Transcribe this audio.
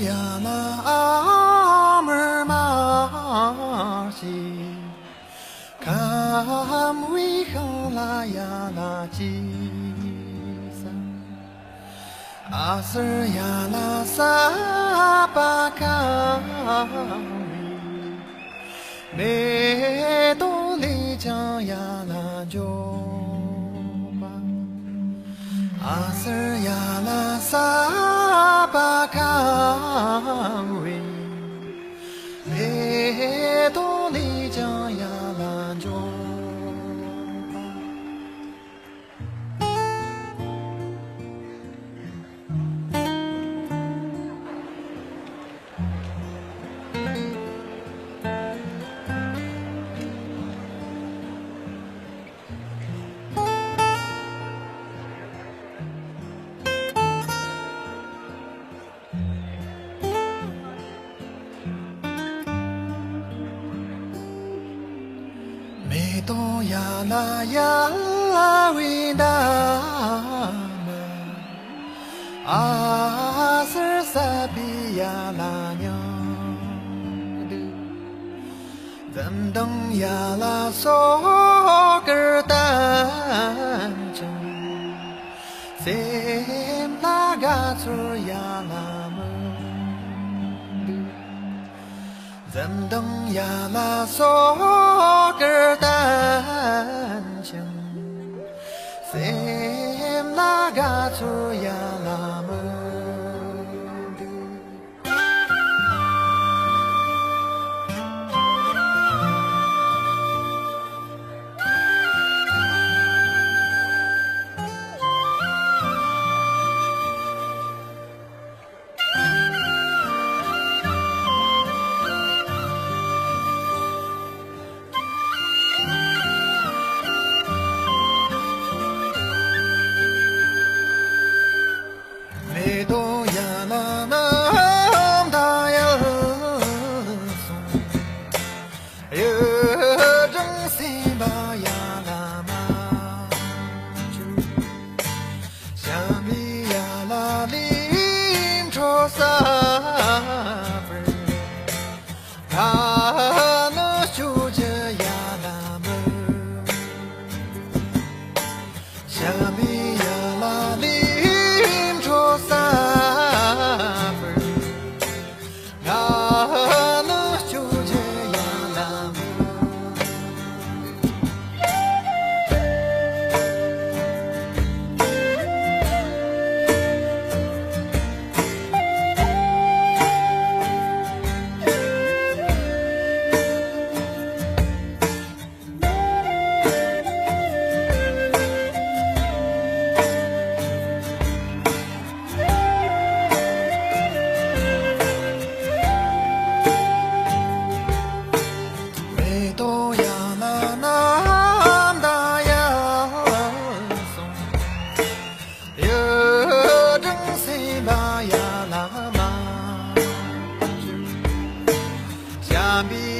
呀那阿门马西，看为何啦呀那吉桑，阿瑟呀那萨巴卡维，梅多里江呀那就巴，阿瑟呀那萨巴卡维。梅多里江呀兰州梅多呀那呀维达玛，阿瑟萨比呀那娘的，怎等呀那索格丹城，谁那个村呀那么。怎等呀那索格丹青，谁那个出呀那么的？梅多呀那那大呀松，有正西巴呀那马就，想比呀那林朝萨本，他那修着呀那门，想比呀那林。萨本，那能修这呀那么？梅多呀那那大呀松，有正西巴呀那马就，想比。